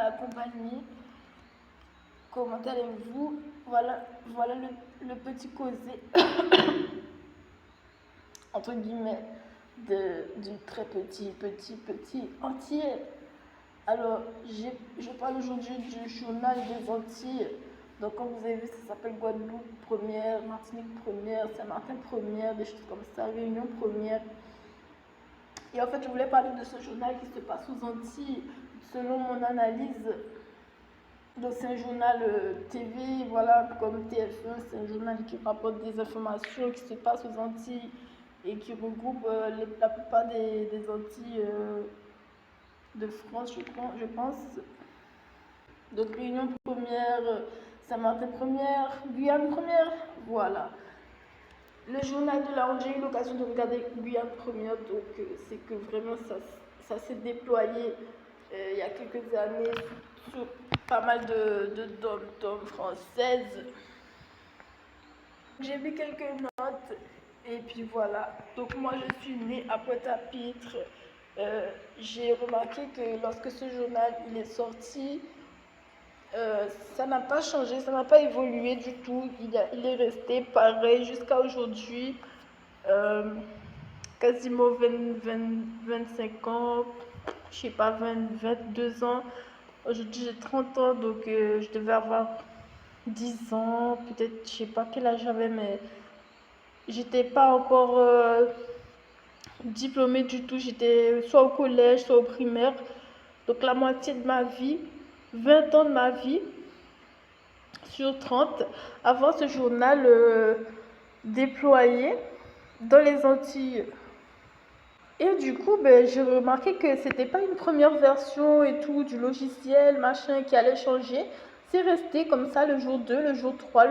la compagnie, comment allez-vous? Voilà le petit causé, entre guillemets, du très petit entier. Alors, je parle aujourd'hui du journal des Antilles. Donc, comme vous avez vu, ça s'appelle Guadeloupe première, Martinique première, Saint-Martin première, des choses comme ça, Réunion première. Et en fait, je voulais parler de ce journal qui se passe aux Antilles, selon mon analyse. Donc, c'est un journal TV, voilà, comme TF1, c'est un journal qui rapporte des informations qui se passent aux Antilles et qui regroupe la plupart des Antilles de France, je pense. Donc, Réunion première, Saint-Martin première, Guyane première, voilà. Le journal de la honte, j'ai eu l'occasion de regarder Guyane première, donc c'est que vraiment ça s'est déployé il y a quelques années sur pas mal de dom françaises. J'ai vu quelques notes et puis voilà. Donc moi je suis née à Pointe-à-Pitre. J'ai remarqué que lorsque ce journal il est sorti, ça n'a pas changé, ça n'a pas évolué du tout. Il est resté pareil jusqu'à aujourd'hui. Quasiment 25 ans, je sais pas, 22 ans. Aujourd'hui j'ai 30 ans, donc je devais avoir 10 ans, peut-être, je sais pas quel âge j'avais, mais j'étais pas encore diplômée du tout. J'étais soit au collège, soit au primaire. Donc la moitié de ma vie, 20 ans de ma vie, sur 30, avant ce journal déployé dans les Antilles. Et du coup, j'ai remarqué que c'était pas une première version et tout du logiciel, machin, qui allait changer. C'est resté comme ça le jour 2, le jour 3,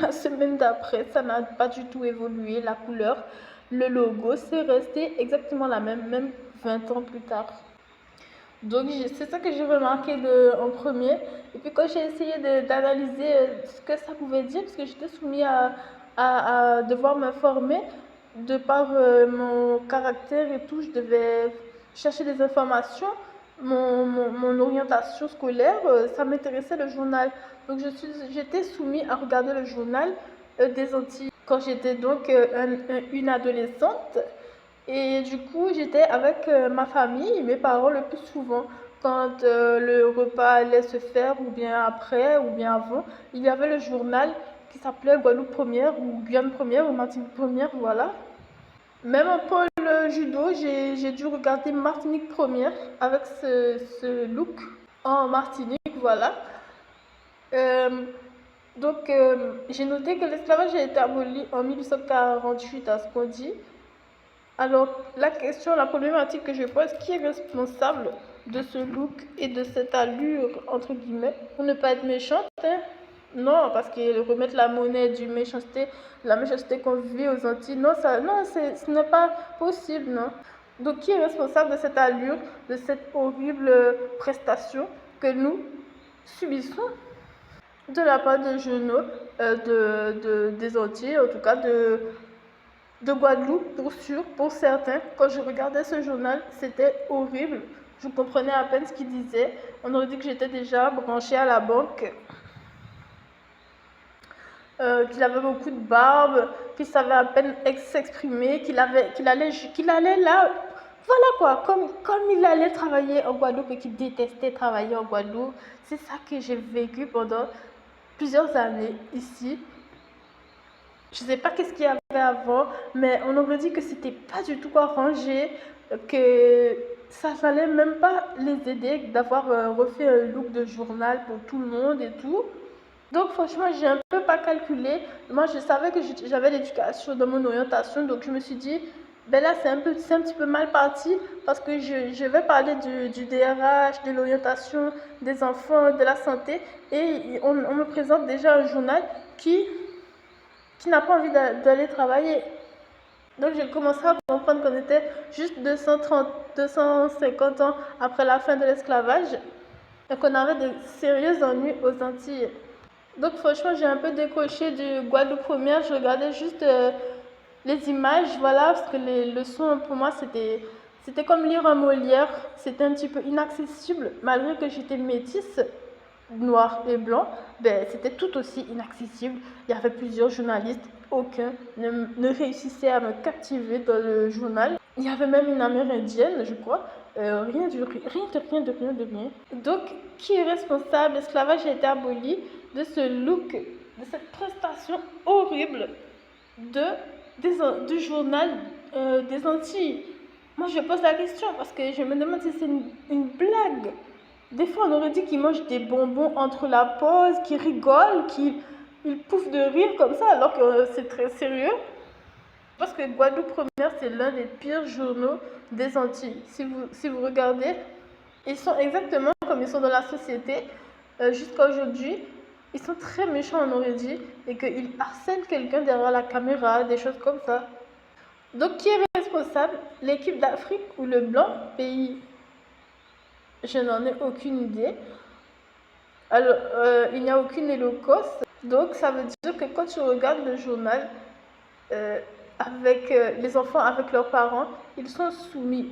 la semaine d'après. Ça n'a pas du tout évolué. La couleur, le logo, c'est resté exactement la même 20 ans plus tard. Donc, c'est ça que j'ai remarqué en premier. Et puis, quand j'ai essayé d'analyser ce que ça pouvait dire, parce que j'étais soumise à devoir m'informer, de par mon caractère et tout, je devais chercher des informations. Mon orientation scolaire, ça m'intéressait le journal. Donc j'étais soumise à regarder le journal des Antilles quand j'étais donc une adolescente. Et du coup, j'étais avec ma famille, mes parents le plus souvent. Quand le repas allait se faire, ou bien après, ou bien avant, il y avait le journal qui s'appelait Guadeloupe première, ou Guyane première, ou Martinique première, voilà. Même en pôle judo, j'ai dû regarder Martinique première avec ce look en Martinique, voilà. Donc, j'ai noté que l'esclavage a été aboli en 1848 à ce qu'on dit. Alors, la problématique que je pose, qui est responsable de ce look et de cette allure, entre guillemets, pour ne pas être méchante, hein? Non, parce que remettre la monnaie la méchanceté qu'on vit aux Antilles, non, ce n'est pas possible, non. Donc, qui est responsable de cette allure, de cette horrible prestation que nous subissons de la part de jeunes des Antilles, en tout cas de Guadeloupe, pour sûr, pour certains. Quand je regardais ce journal, c'était horrible. Je comprenais à peine ce qu'il disait. On aurait dit que j'étais déjà branchée à la banque, qu'il avait beaucoup de barbe, qu'il savait à peine s'exprimer, qu'il allait là, voilà quoi, comme il allait travailler en Guadeloupe et qu'il détestait travailler en Guadeloupe. C'est ça que j'ai vécu pendant plusieurs années ici. Je ne sais pas qu'est-ce qu'il y avait avant, mais on aurait dit que c'était pas du tout arrangé, que ça fallait même pas les aider d'avoir refait un look de journal pour tout le monde et tout. Donc franchement, j'ai un peu pas calculé. Moi, je savais que j'avais l'éducation dans mon orientation, donc je me suis dit, ben là, c'est un petit peu mal parti parce que je vais parler du DRH, de l'orientation des enfants, de la santé, et on me présente déjà un journal qui n'a pas envie d'aller travailler. Donc j'ai commencé à comprendre qu'on était juste 250 ans après la fin de l'esclavage et qu'on avait de sérieux ennuis aux Antilles. Donc franchement, j'ai un peu décroché du Guadeloupe première. Je regardais juste les images, voilà, parce que les leçons pour moi c'était C'était comme lire un Molière, c'était un petit peu inaccessible, malgré que j'étais métisse, noir et blanc, ben, c'était tout aussi inaccessible. Il y avait plusieurs journalistes, aucun ne réussissait à me captiver dans le journal. Il y avait même une amérindienne, je crois. Rien de rien. Donc, qui est responsable? L'esclavage a été aboli de ce look, de cette prestation horrible de, du journal des Antilles. Moi, je pose la question parce que je me demande si c'est une blague. Des fois, on aurait dit qu'ils mangent des bonbons entre la pause, qu'ils rigolent, qu'ils pouffent de rire comme ça, alors que c'est très sérieux. Parce que Guadeloupe Première, c'est l'un des pires journaux des Antilles. Si vous regardez, ils sont exactement comme ils sont dans la société jusqu'à aujourd'hui. Ils sont très méchants, on aurait dit, et qu'ils harcèlent quelqu'un derrière la caméra, des choses comme ça. Donc, qui est responsable? L'équipe d'Afrique ou le blanc? Pays, je n'en ai aucune idée. Alors, il n'y a aucune holocauste. Donc, ça veut dire que quand tu regardes le journal avec les enfants, avec leurs parents, ils sont soumis.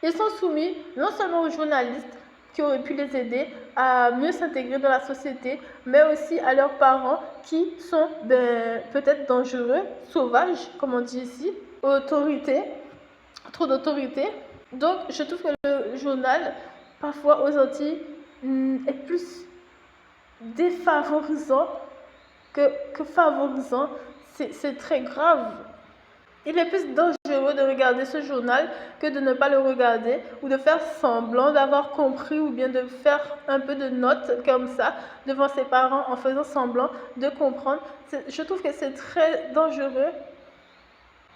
Ils sont soumis non seulement aux journalistes qui auraient pu les aider à mieux s'intégrer dans la société, mais aussi à leurs parents qui sont peut-être dangereux, sauvages, comme on dit ici, autorité, trop d'autorité. Donc, je trouve que le journal, parfois aux Antilles, est plus défavorisant que favorisant. C'est très grave. Il est plus dangereux de regarder ce journal que de ne pas le regarder ou de faire semblant d'avoir compris ou bien de faire un peu de notes comme ça devant ses parents en faisant semblant de comprendre. Je trouve que c'est très dangereux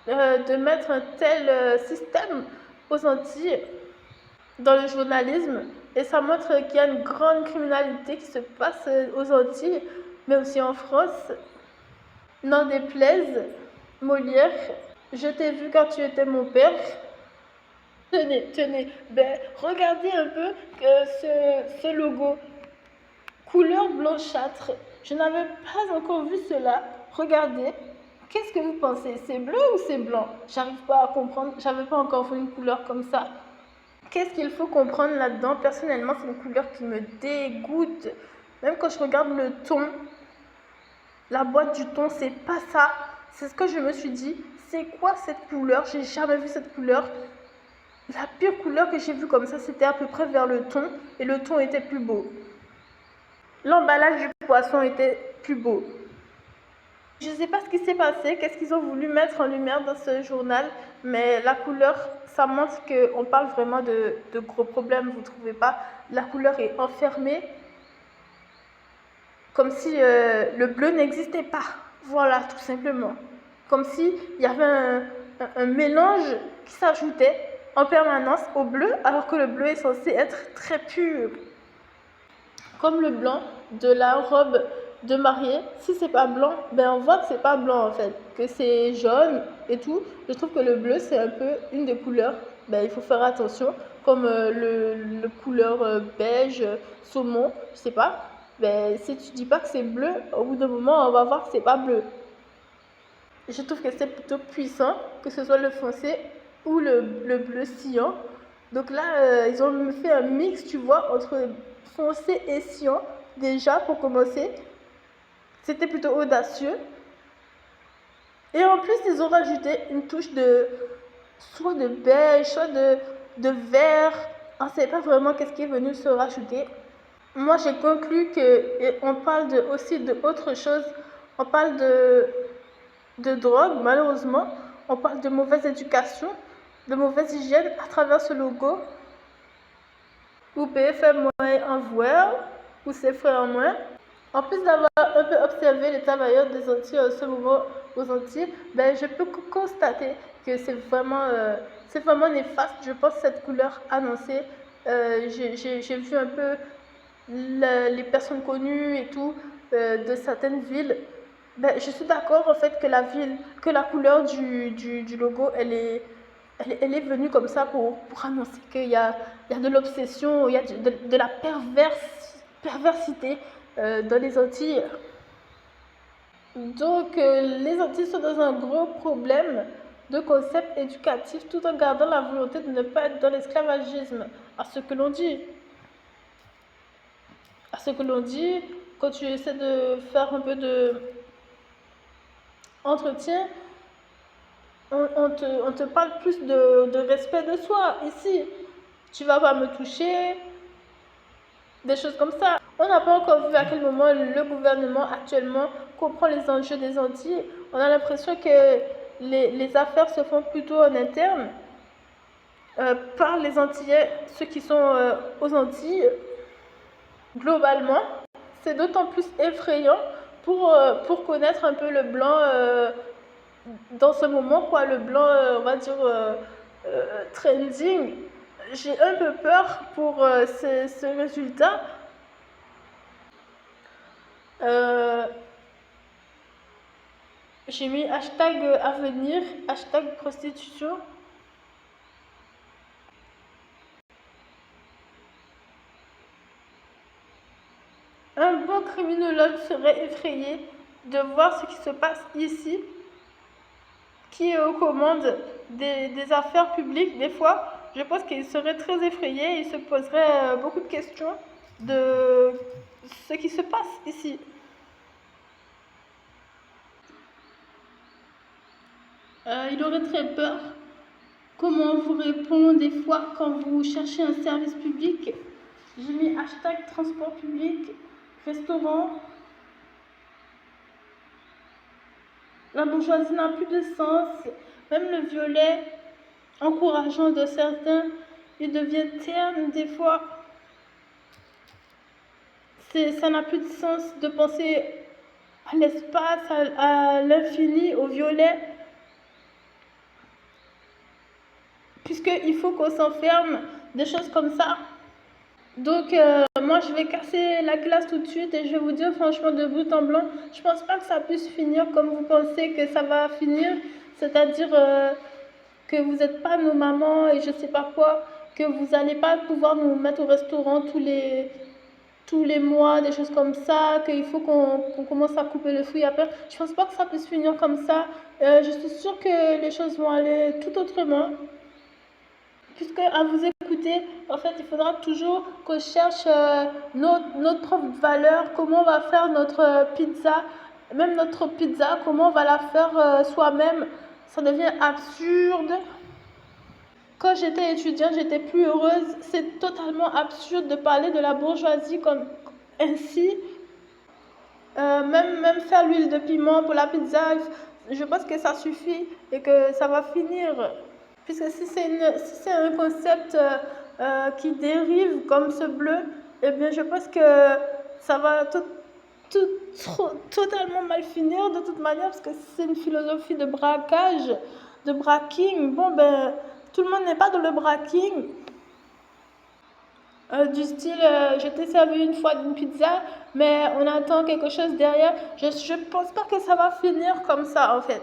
de mettre un tel système aux Antilles dans le journalisme et ça montre qu'il y a une grande criminalité qui se passe aux Antilles mais aussi en France. N'en déplaise, Molière, je t'ai vu quand tu étais mon père. Tenez, regardez un peu ce logo, couleur blanchâtre. Je n'avais pas encore vu cela. Regardez, qu'est-ce que vous pensez? C'est bleu ou c'est blanc? J'arrive pas à comprendre, j'avais pas encore vu une couleur comme ça. Qu'est-ce qu'il faut comprendre là-dedans? Personnellement, c'est une couleur qui me dégoûte. Même quand je regarde le ton, la boîte du thon, c'est pas ça. C'est ce que je me suis dit. C'est quoi cette couleur? J'ai jamais vu cette couleur. La pire couleur que j'ai vue comme ça, c'était à peu près vers le thon. Et le thon était plus beau. L'emballage du poisson était plus beau. Je ne sais pas ce qui s'est passé, qu'est-ce qu'ils ont voulu mettre en lumière dans ce journal. Mais la couleur, ça montre qu'on parle vraiment de gros problèmes, vous ne trouvez pas? La couleur est enfermée. Comme si le bleu n'existait pas. Voilà, tout simplement. Comme s'il y avait un mélange qui s'ajoutait en permanence au bleu, alors que le bleu est censé être très pur. Comme le blanc de la robe de mariée. Si c'est pas blanc, ben on voit que c'est pas blanc en fait, que c'est jaune et tout. Je trouve que le bleu c'est un peu une des couleurs. Ben, il faut faire attention, comme le couleur beige, saumon, je sais pas. Ben, si tu dis pas que c'est bleu, au bout d'un moment, on va voir que c'est pas bleu. Je trouve que c'est plutôt puissant, que ce soit le foncé ou le bleu cyan. Donc là, ils ont fait un mix, tu vois, entre foncé et cyan, déjà, pour commencer. C'était plutôt audacieux. Et en plus, ils ont rajouté une touche soit de beige, soit de vert. On ne sait pas vraiment qu'est-ce qui est venu se rajouter. Moi, j'ai conclu qu'on parle aussi d'autre chose. On parle de drogue, malheureusement. On parle de mauvaise éducation, de mauvaise hygiène à travers ce logo. Ou BFM en voir, ou ses frères en moins. En plus d'avoir un peu observé les travailleurs des Antilles en ce moment aux Antilles, ben, je peux constater que c'est vraiment néfaste. Je pense cette couleur annoncée. J'ai vu un peu les personnes connues et tout de certaines villes. Ben, je suis d'accord en fait que la couleur du logo, elle est venue comme ça pour annoncer qu'il y a de l'obsession, il y a de la perversité dans les Antilles. Donc les Antilles sont dans un gros problème de concepts éducatifs tout en gardant la volonté de ne pas être dans l'esclavagisme. À ce que l'on dit. À ce que l'on dit, quand tu essaies de faire un peu de entretien, on te parle plus de respect de soi. Ici, tu vas pas me toucher, des choses comme ça. On n'a pas encore vu à quel moment le gouvernement actuellement comprend les enjeux des Antilles. On a l'impression que les affaires se font plutôt en interne par les Antillais, ceux qui sont aux Antilles. Globalement, c'est d'autant plus effrayant pour connaître un peu le blanc dans ce moment, quoi, le blanc, on va dire, trending. J'ai un peu peur pour ce résultat. Euh, j'ai mis hashtag avenir, hashtag prostitution. Un bon criminologue serait effrayé de voir ce qui se passe ici, qui est aux commandes des affaires publiques. Des fois, je pense qu'il serait très effrayé, il se poserait beaucoup de questions de ce qui se passe ici. Il aurait très peur. Comment on vous répond des fois quand vous cherchez un service public? J'ai mis hashtag transport public, restaurant. La bourgeoisie n'a plus de sens. Même le violet, encourageant de certains, il devient terne des fois. Ça n'a plus de sens de penser à l'espace, à l'infini, au violet. Puisqu'il faut qu'on s'enferme, des choses comme ça. Donc, moi, je vais casser la glace tout de suite et je vais vous dire franchement de but en blanc, je pense pas que ça puisse finir comme vous pensez que ça va finir, c'est-à-dire que vous n'êtes pas nos mamans et je sais pas quoi, que vous n'allez pas pouvoir nous mettre au restaurant tous les mois, des choses comme ça, qu'il faut qu'on commence à couper le fruit après. Je pense pas que ça puisse finir comme ça. Je suis sûre que les choses vont aller tout autrement. Puisque à vous écouter, en fait, il faudra toujours qu'on cherche notre propre valeur, comment on va faire notre pizza, même notre pizza, comment on va la faire soi-même. Ça devient absurde. Quand j'étais étudiante, j'étais plus heureuse. C'est totalement absurde de parler de la bourgeoisie comme ainsi. Même faire l'huile de piment pour la pizza, je pense que ça suffit et que ça va finir. Puisque si c'est un concept qui dérive comme ce bleu, eh bien je pense que ça va totalement mal finir de toute manière, parce que c'est une philosophie de braquage, de braquing. Bon, ben, tout le monde n'est pas dans le braquing. Du style, je t'ai servi une fois d'une pizza, mais on attend quelque chose derrière. Je pense pas que ça va finir comme ça, en fait.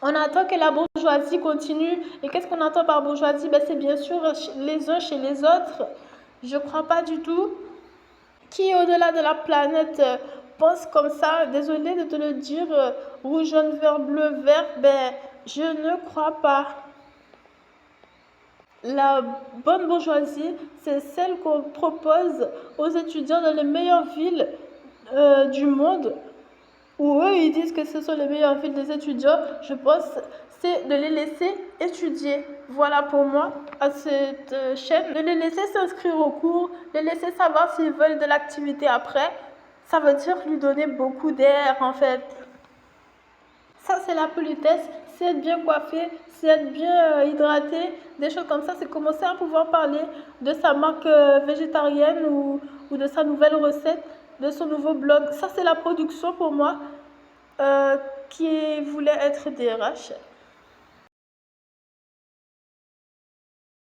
On attend que la bourgeoisie continue. Et qu'est-ce qu'on entend par bourgeoisie? Ben, c'est bien sûr les uns chez les autres. Je crois pas du tout. Qui au-delà de la planète pense comme ça? Désolée de te le dire, rouge, jaune, vert, bleu, vert, ben, je ne crois pas. La bonne bourgeoisie, c'est celle qu'on propose aux étudiants dans les meilleures villes du monde, où eux, ils disent que ce sont les meilleures villes des étudiants. Je pense c'est de les laisser étudier. Voilà pour moi à cette chaîne. De les laisser s'inscrire au cours, de les laisser savoir s'ils veulent de l'activité après. Ça veut dire lui donner beaucoup d'air en fait. Ça, c'est la politesse, c'est être bien coiffé, c'est être bien hydraté, des choses comme ça, c'est commencer à pouvoir parler de sa marque végétarienne ou de sa nouvelle recette, de son nouveau blog. Ça, c'est la production pour moi qui voulait être DRH.